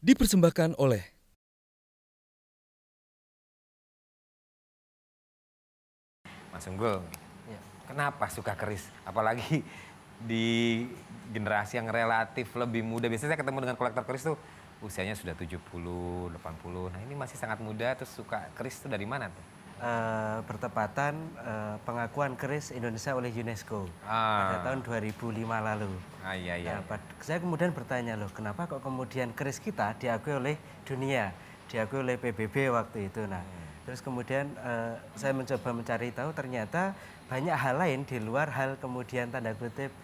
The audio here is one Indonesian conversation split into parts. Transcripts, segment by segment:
Dipersembahkan oleh Mas Unggul, Ya. kenapa suka keris? Apalagi di generasi yang relatif lebih muda. Biasanya saya ketemu dengan kolektor keris tuh usianya sudah 70, 80. Nah ini masih sangat muda, terus suka keris itu dari mana tuh? Bertepatan pengakuan keris Indonesia oleh UNESCO pada tahun 2005 lalu. Iya. Saya kemudian bertanya, loh kenapa kok kemudian keris kita diakui oleh dunia, diakui oleh PBB waktu itu. Nah, terus kemudian saya mencoba mencari tahu, ternyata banyak hal lain di luar hal kemudian tanda kutip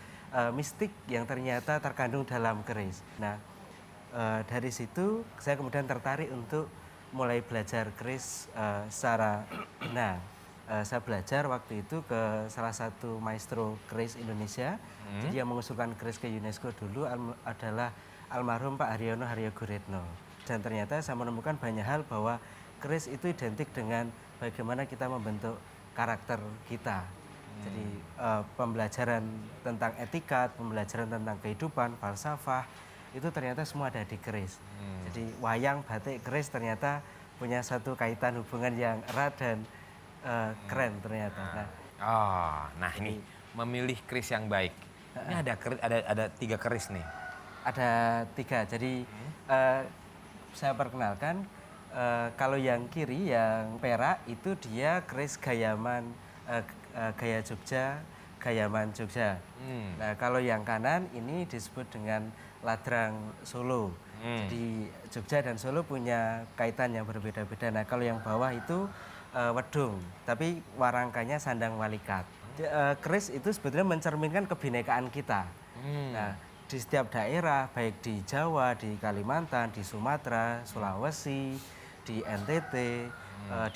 mistik yang ternyata terkandung dalam keris. Nah, dari situ saya kemudian tertarik untuk mulai belajar keris secara benar. Saya belajar waktu itu ke salah satu maestro keris Indonesia. Jadi yang mengusulkan keris ke UNESCO dulu adalah almarhum Pak Haryono Haryoguritno. Dan ternyata saya menemukan banyak hal bahwa keris itu identik dengan bagaimana kita membentuk karakter kita. Jadi pembelajaran tentang etika, pembelajaran tentang kehidupan, falsafah, itu ternyata semua ada di keris. Jadi wayang, batik, keris ternyata punya satu kaitan hubungan yang erat dan keren ternyata. Nah ini memilih keris yang baik. Ini ada 3 keris nih. Ada 3, jadi saya perkenalkan, kalau yang kiri, yang perak, itu dia keris gayaman, gaya Jogja, gayaman Jogja. Nah kalau yang kanan ini disebut dengan ladrang Solo. Jadi Jogja dan Solo punya kaitan yang berbeda-beda. Nah kalau yang bawah itu wedung, tapi warangkanya sandang walikat. Keris itu sebetulnya mencerminkan kebinekaan kita. Nah di setiap daerah, baik di Jawa, di Kalimantan, di Sumatera, Sulawesi, di NTT,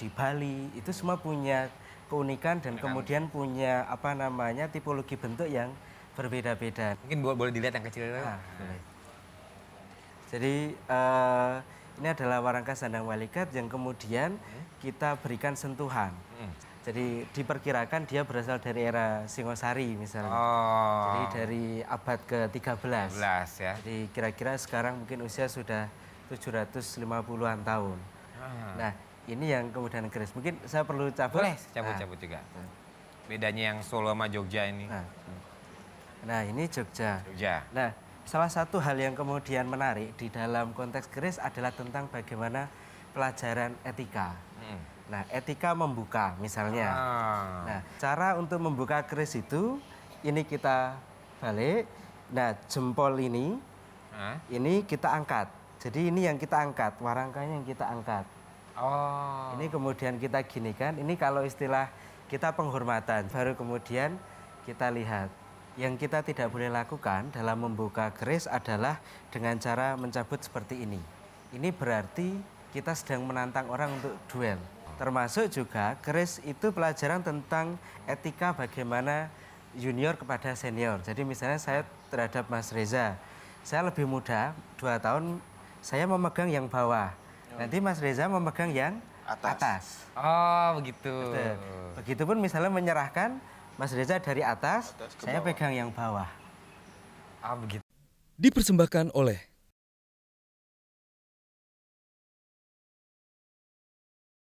di Bali, itu semua punya keunikan dan kemudian punya tipologi bentuk yang berbeda-beda. Mungkin boleh dilihat yang kecil itu. Boleh. Jadi ini adalah warangka sandang walikat yang kemudian kita berikan sentuhan. Jadi diperkirakan dia berasal dari era Singosari misalnya. Jadi dari abad ke-13. 13 ya. Jadi kira-kira sekarang mungkin usia sudah 750-an tahun. Nah, ini yang kemudian keris. Mungkin saya perlu cabut. Boleh cabut-cabut juga. Bedanya yang Solo sama Jogja ini. Nah, ini Jogja. Jogja. Nah, salah satu hal yang kemudian menarik di dalam konteks keris adalah tentang bagaimana pelajaran etika. Nah, etika membuka misalnya. Nah, cara untuk membuka keris itu, ini kita balik. Nah, jempol ini kita angkat. Jadi ini yang kita angkat, warangkanya yang kita angkat. Ini kemudian kita ginikan, ini kalau istilah kita penghormatan. Baru kemudian kita lihat. Yang kita tidak boleh lakukan dalam membuka keris adalah dengan cara mencabut seperti ini. Ini berarti kita sedang menantang orang untuk duel. Termasuk juga keris itu pelajaran tentang etika bagaimana junior kepada senior. Jadi misalnya saya terhadap Mas Reza, saya lebih muda, 2 tahun, saya memegang yang bawah. Nanti Mas Reza memegang yang atas. Begitu. Betul. Begitupun misalnya menyerahkan Mas Reza dari atas, saya pegang yang bawah. Begitu. dipersembahkan oleh